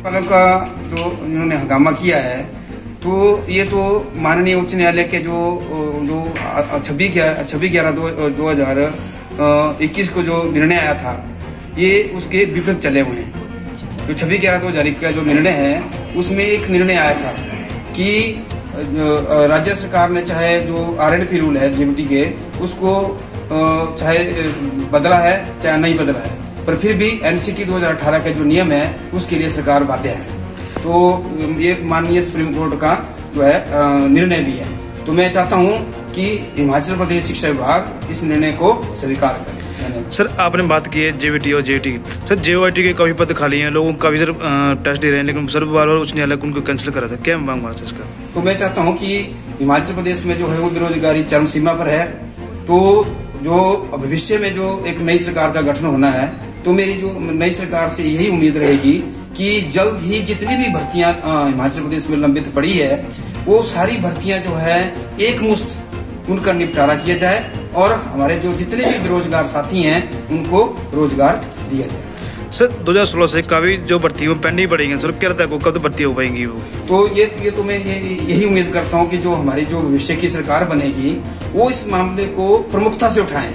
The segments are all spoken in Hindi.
वालों का जो इन्होंने हंगामा किया है, तो ये तो माननीय उच्च न्यायालय के जो 26/11/2021 को जो निर्णय आया था, ये उसके विपरीत चले हुए हैं। जो 26/11/2021 का जो निर्णय है, उसमें एक निर्णय आया था कि राज्य सरकार ने चाहे जो RNP रूल है जेबीटी के, उसको चाहे बदला है चाहे नहीं बदला है, पर फिर भी NCT 2018 के जो नियम है उसके लिए सरकार बाध्य है। तो ये माननीय सुप्रीम कोर्ट का जो है निर्णय भी है। तो मैं चाहता हूं कि हिमाचल प्रदेश शिक्षा विभाग इस निर्णय को स्वीकार करे। सर, आपने बात की है JBT और JT। सर, JOIT के काफी पद खाली हैं, लोग काफी सर टेस्ट दे रहे हैं, लेकिन सर बार बार उच्च न्यायालय उनको कैंसिल करा था। क्या मांग है इसका? तो मैं चाहता हूं कि हिमाचल प्रदेश में जो है वो बेरोजगारी चरम सीमा पर है। तो जो भविष्य में जो एक नई सरकार का गठन होना है, तो मेरी जो नई सरकार से यही उम्मीद रहेगी कि जल्द ही जितनी भी भर्तियां हिमाचल प्रदेश में लंबित पड़ी है, वो सारी भर्तियां जो है एक मुश्त उनका निपटारा किया जाए और हमारे जो जितने भी बेरोजगार साथी हैं उनको रोजगार दिया जाए। सर, 2016 से काफी जो भर्ती वो पेंडिंग पड़ेगी, सर क्या रहता है कब भर्ती हो पाएंगी वो? तो ये तो मैं यही उम्मीद करता हूँ कि जो हमारी जो भविष्य की सरकार बनेगी वो इस मामले को प्रमुखता से उठाएं।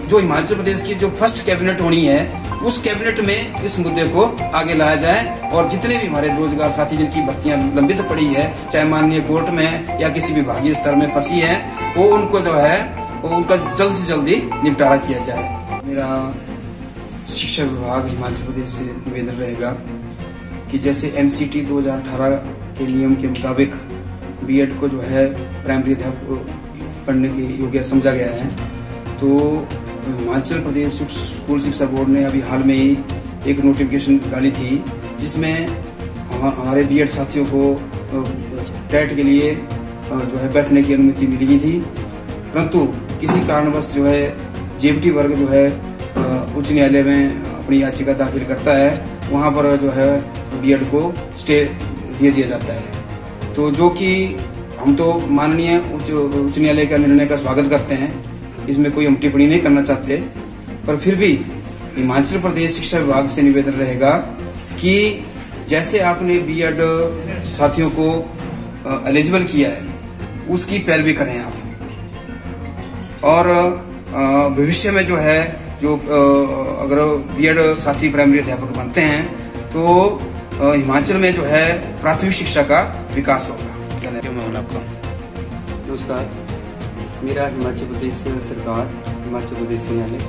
जो हिमाचल प्रदेश की जो फर्स्ट कैबिनेट होनी है, उस कैबिनेट में इस मुद्दे को आगे लाया जाए और जितने भी हमारे रोजगार साथी जिनकी भर्तियां लंबित पड़ी है, चाहे माननीय कोर्ट में या किसी विभागीय स्तर में फंसी है, वो उनको जो है वो उनका जल्द से जल्दी निपटारा किया जाए। मेरा शिक्षा विभाग हिमाचल प्रदेश से निवेदन रहेगा कि जैसे NCT 2018 के नियम के मुताबिक B.Ed को जो है प्राइमरी अध्यापक पढ़ने के योग्य समझा गया है, तो हिमाचल प्रदेश स्कूल शिक्षा बोर्ड ने अभी हाल में ही एक नोटिफिकेशन निकाली थी, जिसमें हमारे B.Ed साथियों को टेट के लिए जो है बैठने की अनुमति मिली गई थी, परंतु किसी कारणवश जो है JBT वर्ग जो है उच्च न्यायालय में अपनी याचिका दाखिल करता है, वहां पर जो है B.Ed को स्टे दे दिया जाता है। तो जो कि हम तो माननीय उच्च न्यायालय का निर्णय का स्वागत करते हैं, इसमें कोई हम टिप्पणी नहीं करना चाहते, पर फिर भी हिमाचल प्रदेश शिक्षा विभाग से निवेदन रहेगा कि जैसे आपने B.Ed साथियों को एलिजिबल किया है, उसकी पैरवी करें आप। और भविष्य में जो है जो अगर B.Ed साथी प्राइमरी अध्यापक बनते हैं, तो हिमाचल में जो है प्राथमिक शिक्षा का विकास होगा। आपका नमस्कार, मेरा हिमाचल प्रदेश सरकार, हिमाचल प्रदेश न्यायालय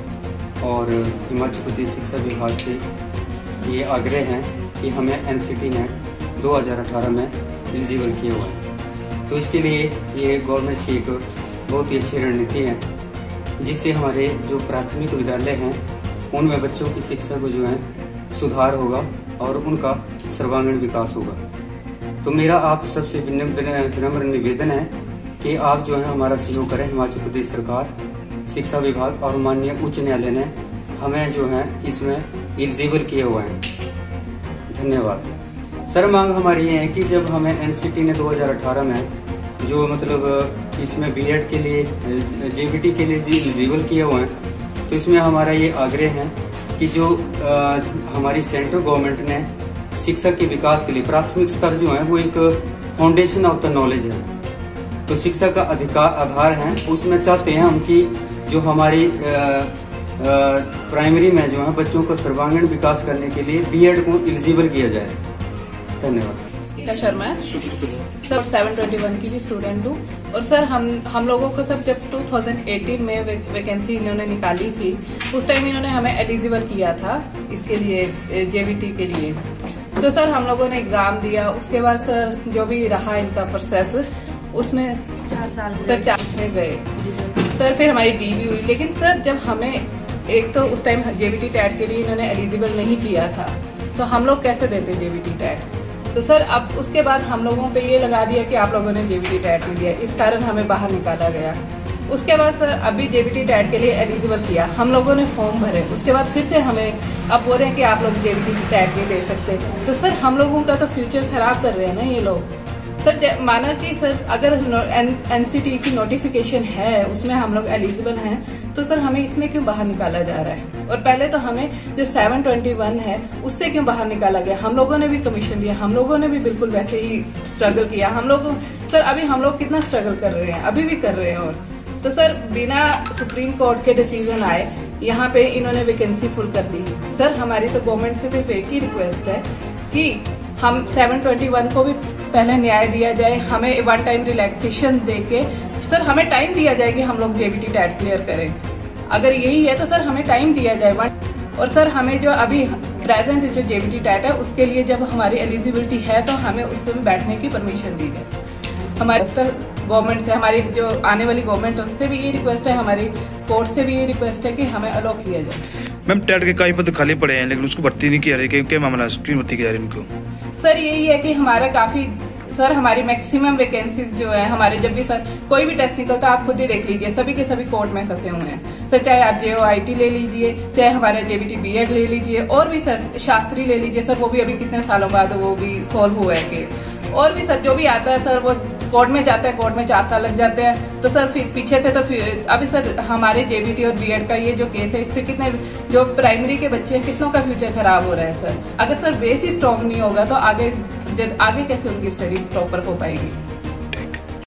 और हिमाचल प्रदेश शिक्षा विभाग से ये आग्रह है कि हमें NCT नेट 2018 में एलिजिबल किया हुआ है। तो इसके लिए ये गवर्नमेंट की एक बहुत ही अच्छी रणनीति है, जिससे हमारे जो प्राथमिक विद्यालय हैं उनमें बच्चों की शिक्षा को जो है सुधार होगा और उनका सर्वांगीण विकास होगा। तो मेरा आप सबसे विनम्र निवेदन है कि आप जो है हमारा सहयोग करें। हिमाचल प्रदेश सरकार, शिक्षा विभाग और माननीय उच्च न्यायालय ने हमें जो है इसमें एलिजिबल किया हुआ है। धन्यवाद। सर, मांग हमारी ये है कि जब हमें NCT ने 2018 में जो मतलब इसमें B.Ed के लिए JBT के लिए एलिजिबल किया हुआ है, तो इसमें हमारा ये आग्रह है कि जो हमारी सेंट्रल गवर्नमेंट ने शिक्षा के विकास के लिए प्राथमिक स्तर जो है वो एक फाउंडेशन ऑफ द नॉलेज है, तो शिक्षा का आधार है, उसमें चाहते हैं हम कि जो हमारी प्राइमरी में जो है बच्चों का सर्वांगीण विकास करने के लिए B.Ed को एलिजिबल किया जाए। धन्यवाद। शर्मा है सर, 721 की भी स्टूडेंट हूँ। और सर हम लोगों को सब जब 2018 में वैकेंसी इन्होंने निकाली थी, उस टाइम इन्होंने हमें एलिजिबल किया था इसके लिए, JBT के लिए। तो सर हम लोगों ने एग्जाम दिया, उसके बाद सर जो भी रहा इनका प्रोसेस, उसमें 4 साल सर 4 में गए सर, फिर हमारी DB हुई। लेकिन सर जब हमें एक तो उस टाइम JBT टेट के लिए इन्होंने एलिजिबल नहीं किया था, तो हम लोग कैसे देते JBT टेट? तो सर अब उसके बाद हम लोगों पे ये लगा दिया कि आप लोगों ने JBT टेट नहीं दिया, इस कारण हमें बाहर निकाला गया। उसके बाद सर अभी JBT टेट के लिए एलिजिबल किया, हम लोगों ने फॉर्म भरे, उसके बाद फिर से हमें अब बोल रहे हैं कि आप लोग JBT टेट नहीं दे सकते। तो सर हम लोगों का तो फ्यूचर खराब कर रहे हैं ना ये लोग। सर माना कि सर अगर एनसीटी की नोटिफिकेशन है उसमें हम लोग एलिजिबल हैं तो सर हमें इसमें क्यों बाहर निकाला जा रहा है? और पहले तो हमें जो 721 है उससे क्यों बाहर निकाला गया? हम लोगों ने भी कमीशन दिया, हम लोगों ने भी बिल्कुल वैसे ही स्ट्रगल किया। हम लोग सर अभी हम लोग कितना स्ट्रगल कर रहे हैं, अभी भी कर रहे हैं। और तो सर बिना सुप्रीम कोर्ट के डिसीजन आए यहाँ पे इन्होंने वैकेंसी फुल कर दी। सर हमारी तो गवर्नमेंट से सिर्फ एक ही रिक्वेस्ट है कि हम 721 को भी पहले न्याय दिया जाए, हमें वन टाइम रिलैक्सेशन देके सर हमें टाइम दिया जाए कि हम लोग जेबीटी टैट क्लियर करें। अगर यही है तो सर हमें टाइम दिया जाए। और सर हमें जो अभी प्रेजेंट जो जेबीटी टैट है उसके लिए जब हमारी एलिजिबिलिटी है तो हमें उसमें बैठने की परमिशन दी जाए। हमारे सर गवर्नमेंट से, हमारी जो आने वाली गवर्नमेंट है उससे भी ये रिक्वेस्ट है, हमारी कोर्ट से भी ये रिक्वेस्ट है कि हमें अलाउ किया जाए। मैम टैट के कई पद खाली पड़े हैं लेकिन उसको भर्ती नहीं किया रही, क्या मामला है? क्यों भर्ती किया रही उनको? सर यही है कि हमारा काफी सर हमारी मैक्सिमम वैकेंसीज जो है हमारे, जब भी सर कोई भी टेस्ट निकलता है आप खुद ही देख लीजिए, सभी के सभी कोर्ट में फंसे हुए हैं। सर चाहे आप JOIT ले लीजिए, चाहे हमारा JBT BEd ले लीजिए, और भी सर शास्त्री ले लीजिए सर, वो भी अभी कितने सालों बाद वो भी सॉल्व हुआ है केस। और भी सर जो भी आता है सर वो कोर्ट में जाता है, कोर्ट में 4 साल लग जाते हैं। तो सर पीछे से तो अभी सर हमारे JBT और BEd का ये जो केस है इससे कितने जो प्राइमरी के बच्चे हैं कितनों का फ्यूचर खराब हो रहा है सर। अगर सर बेस ही स्ट्रॉन्ग नहीं होगा तो आगे कैसे उनकी स्टडी प्रॉपर हो पाएगी?